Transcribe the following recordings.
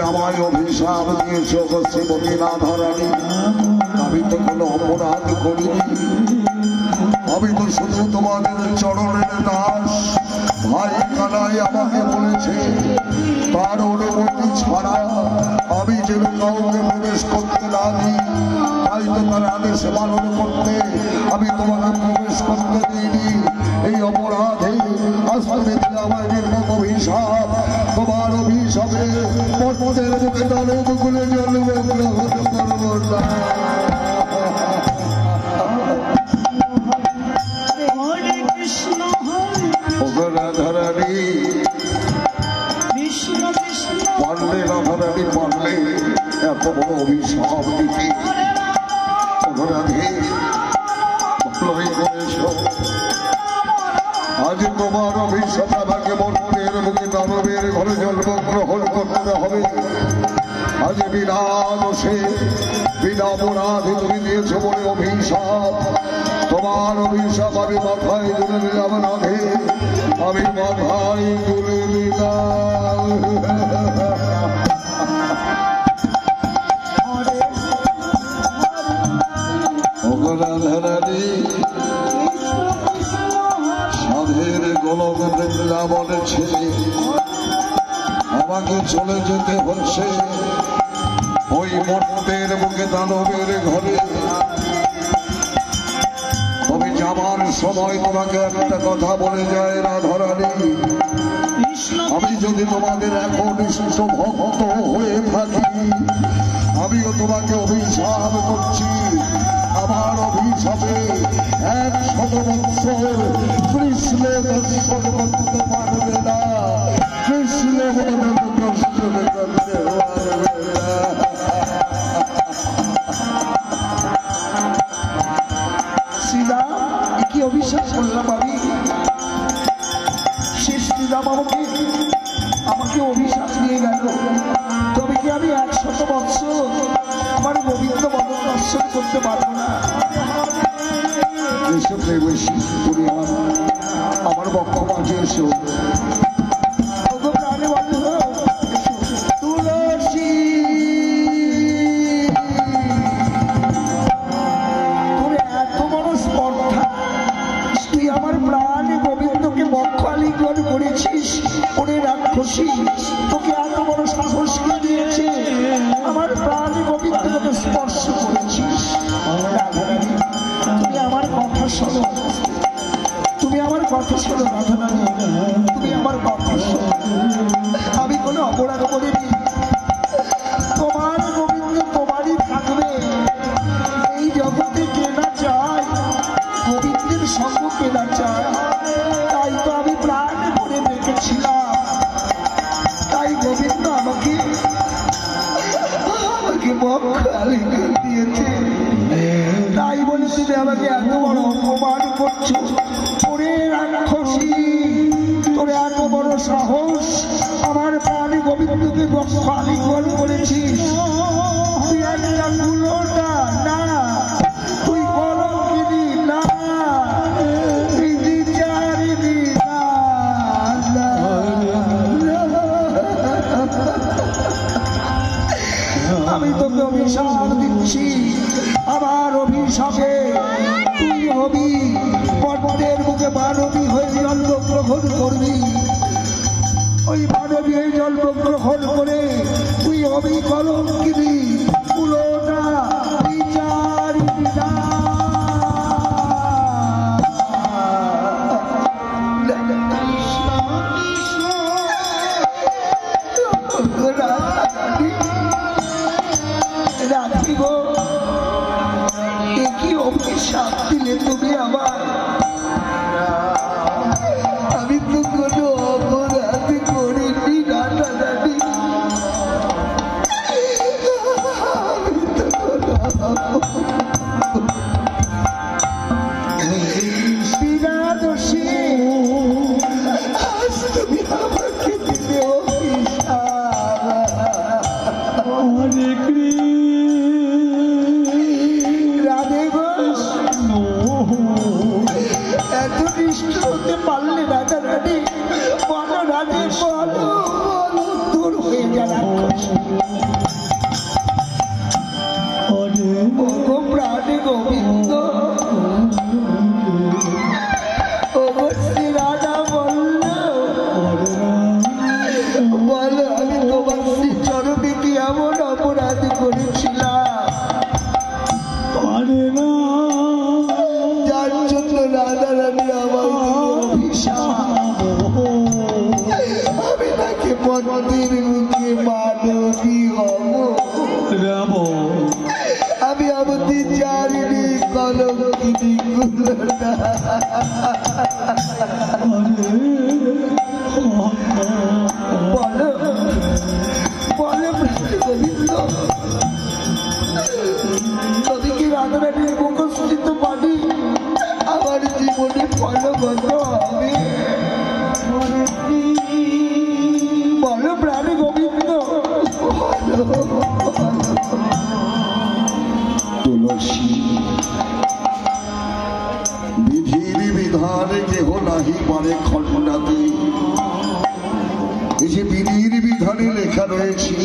আমায় অভিশাপ দিয়েছ শ্রীমতী রাধারানী। আমি তো কোনো অপরাধ করিনি, আমি তো শুধু তোমাদের চরণের দাস। ভাই কানাই আমাকে বলেছে তার অনুমতি ছাড়া আমি যেন কাউকে প্রবেশ করতে না দিই, তাই তো তার আদেশ পালন করতে আমি তোমাকে প্রবেশ করতে দিইনি। এই অপরাধে আজ তুমি দিলে আমার নির্মম অভিশাপ। তোমার অভিশাপে পর্বতের মুখে নরককুলে জন্মগ্রহণ করবো না। রাধারানী পারলে, রাধারানী পারলে এত বড় অভিশাপ দিতে আজ তোমার অভিশাপ আমাকে মর্তের মুখে দানবের ঘরে জন্মগ্রহণ করতে হবে। আজ বিনা দোষে বিনা অপরাধে তুমি দিয়েছ বলে অভিশাপ। তোমার অভিশাপ আমি মাথায় তুলে দিলাম রাধে, আমি মাথায় তুলে দিলাম। রাধারানী সাধের গোলক বৃন্দাবনের ছেলে আমাকে চলে যেতে হচ্ছে ওই মর্তের মুখে দানবের ঘরে। তবে যাবার সময় তোমাকে একটা কথা বলে যায় রাধারানী, আমি যদি তোমাদের এখন শিশু ভক্ত হয়ে থাকি, আমিও তোমাকে অভিশাপ করছি। আমার অভিশাপে 100 বৎসর কৃষ্ণ দর্শন করতে পারবে না, কৃষ্ণ দর্শন করতে পারবে না। শ্রীদা কি অভিশাপ করলাম আমি? সে শ্রীদা আমাকে অভিশাপ দিয়ে গেল। তবে কি আমি 100 বৎসর আমার গোবিন্দ বদন দর্শন করতে পারবো না? তুমি আমার বক্ষ মাঝে এসো। তুলসী তোর এত বড় স্পর্ধা, তুই আমার প্রাণ গোবিন্দকে বক্ষ আলিঙ্গন করেছিস। ওরে রাক্ষসী, তোকে এত বড় সাহস কে দিয়েছে আমার প্রাণ গোবিন্দকে স্পর্শ করেছিস? তুমি আমার কথা শোনো, তুমি আমার কথা শোনো রাধারানী, তুমি আমার কথা শোনো। আমি কোনো অপরাধ করিনি, তোমার গোবিন্দ তোমারই থাকবে। এই জগতে কেনা চায়, গোবিন্দের সঙ্গ কেনা চায়, তাই তো আমি প্রাণ করে দেখেছিলাম। তাই গোবিন্দ আমাকে বক্ষ আলিঙ্গন দিয়েছে। তাই বলে তুমি আমাকে এত বড় অপমান করছো? ওরে রাক্ষসী, তোর এত বড় সাহস, আমার প্রাণ গোবিন্দকে বক্ষ আলিঙ্গন করেছিস। তুই একটা কুলোটা না, তুই কলঙ্কিনী না, তুই বিচারিণী না। আমি তোকে অভিশাপ দিচ্ছি। আমার অভিশাপে তুই হবি পর্বতের মুখে মানবী হয়ে জন্মগ্রহণ করবি। ওই মানবী হয়ে জন্মগ্রহণ করে তুই হবি কলঙ্কিনী, কুলোটা, বিচারিণী না। কি অভিশাপ দিলে তুমি আমার? আমি তো কোনো অপরাধ করিনি রাধারানী, আমি তো কোনো নাকি মন্দির মুখে মানবী হব আমি আমাদের জানি কলঙ্কিনী গুলোটা বলো বলো গোবিন্দ তবে কি রাধারানীর মুখস্থিত পানি আমার জীবনে ফলগত হবে বলো প্রাণী গোবিন্দ তুলসী বিধির বিধানে কেহ নাহি পারে খণ্ডাতে এই যে বিধির বিধানে লেখা রয়েছে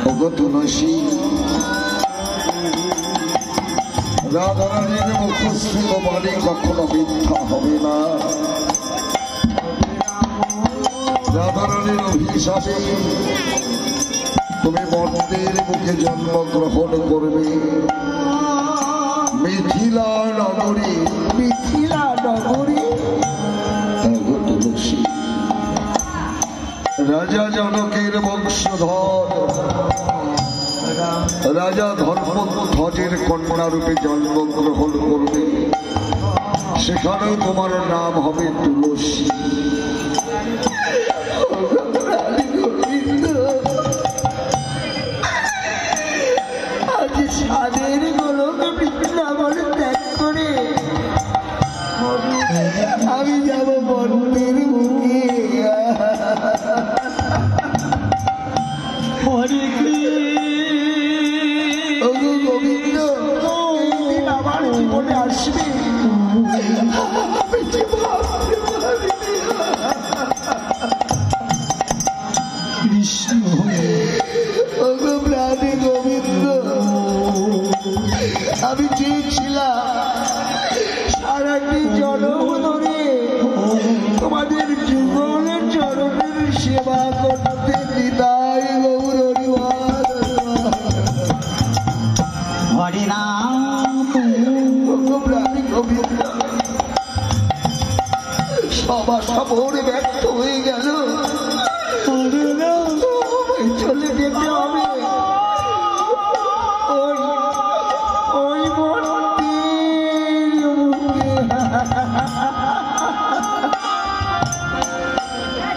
ওগো তুলসী রাধারানীর মুখস্থিত বাণী কখনো মিথ্যা হবে না রাধারানীর অভিশাপে তুমি মর্তের মুখে জন্মগ্রহণ করবে মিথিলা নগরী মিথিলা নগরী তুলসী রাজা জনকের বংশধর রাজা ধর্মধ্বজের কন্যা রূপে জন্মগ্রহণ করবে সেখানে তোমার নাম হবে তুলসী আজ সাদের গোলক বৃন্দাবন ত্যাগ করে আমি যাব মন্দির মুখে গোবিন্দ আমার জীবনে আসবে কৃষ্ণ প্রাণী গোবিন্দ আমি চেয়েছিলাম সারাটি জনম ধরে তোমাদের যুগলের চরণের সেবা করতে নিতাই গৌর প্রাণী গোবিন্দ সবার সবর ব্যর্থ হয়ে গেল চলে যেতে হবে ওই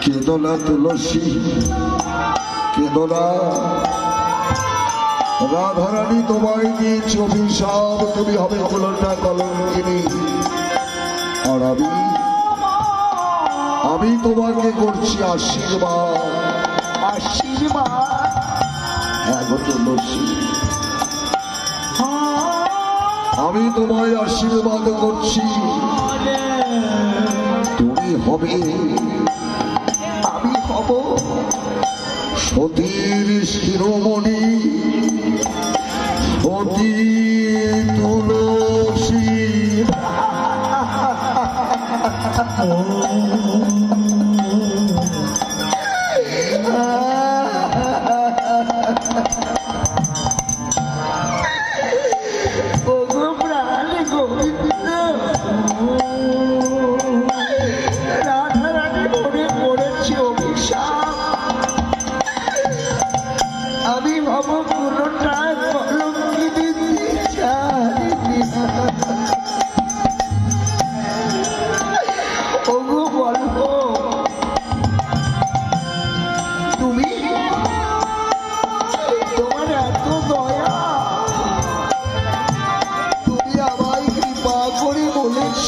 কেদলা তুলসী কেদলা রাধারানী তোমায় দিয়েছে অভিশাপ তুমি হবে কলঙ্কা কলঙ্কিনী আর আমি তোমাকে করছি আশীর্বাদ আশীর্বাদ হ্যাঁ গো তুলসী আমি তোমায় আশীর্বাদ করছি তুমি হবে আমি হব সতীর শিরোমণি সতী তুলসী রাধারানী মনে পড়েছে অভিশাপ আমি ভাব পুরোটা কলঙ্কিনী ওগো বলবো তুমি তোমার এত দয়া তুমি আমায় কৃপা করে বলেছ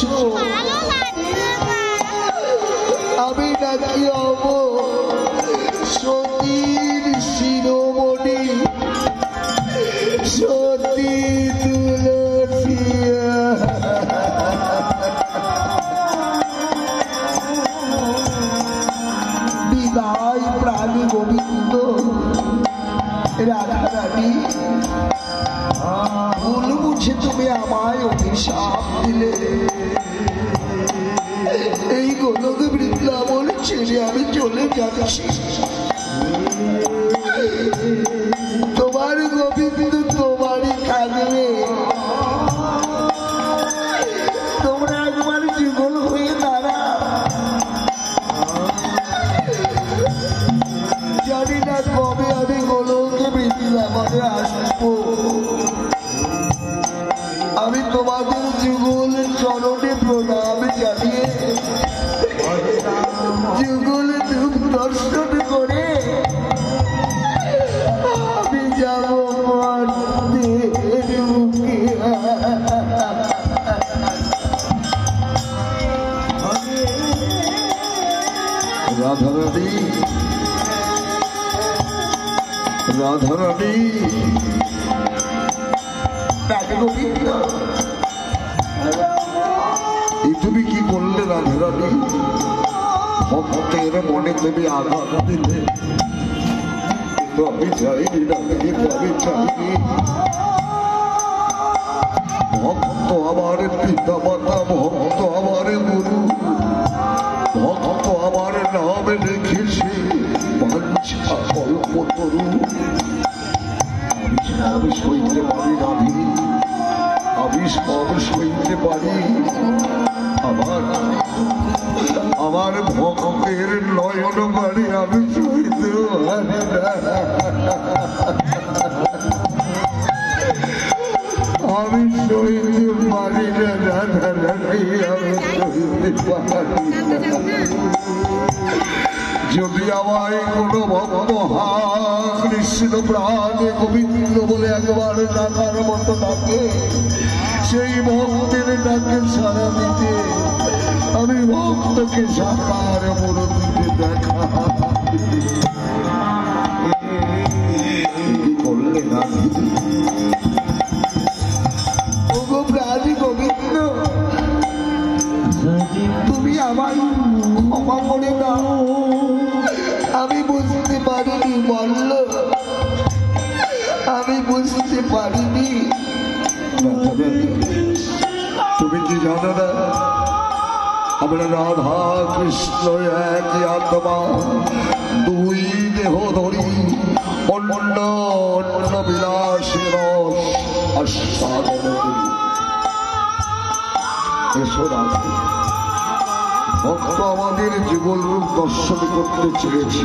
আমি নাকি হব সতীর শিরোমণি সতী তুলসী বিদায় প্রাণী গোবিন্দ রাধারানী ভুল বুঝে তুমি আমায় অভিশাপ দিলে এই গোলক বৃন্দাবন ছেড়ে আমি চলে যাচ্ছি তোমার গোবিন্দ তোমারই থাকবে তোমরা একবার জীবন হয়ে দাঁড়া যুগল রূপ দর্শন করে আমি যাব মর্তের মুখে। রাধারানী, রাধারানী, গোবিন্দ এই তুমি কি করলে রাধারানী? ভক্তের মনে তুমি আঘাত দিলে। আমি চাইনি রাধারানী, আমি চাইনি। ভক্ত আমার পিতা মাতা, ভক্ত আমার গুরু, ভক্ত আমার নামে রেখেছে বাঞ্ছা কল্পতরু। আমি সব সইতে পারি রাধি, আমি সব সইতে পারি। আমার ভক্তের নয়ন বাড়ি আমি সইতে পারি না। আমি সইতে পারি না রাধারানী, আমি সইতে পারি না। যদি আমায় কোনো ভক্ত কৃষ্ণ প্রাণে গোবিন্দ বলে একবার ডাকার মতো ডাকে, সেই ভক্তের ডাকে সারা দিতে আমি ভক্তকে সাকার মূর্তিতে দেখা। কি করলে না প্রাণী গোবিন্দ, তুমি আমার ক্ষমা করে দাও। আমি বুঝতে পারিনি বলল, আমি বুঝতে পারিনি। তুমি কি জানো না আমরা রাধা কৃষ্ণ একই আত্মা, দুই দেহ ধরি অন্য অন্য বিলাসী রস আস্বাদন করি। এসো রাধা, ভক্ত আমাদের যুগল রূপ দর্শন করতে চেয়েছি।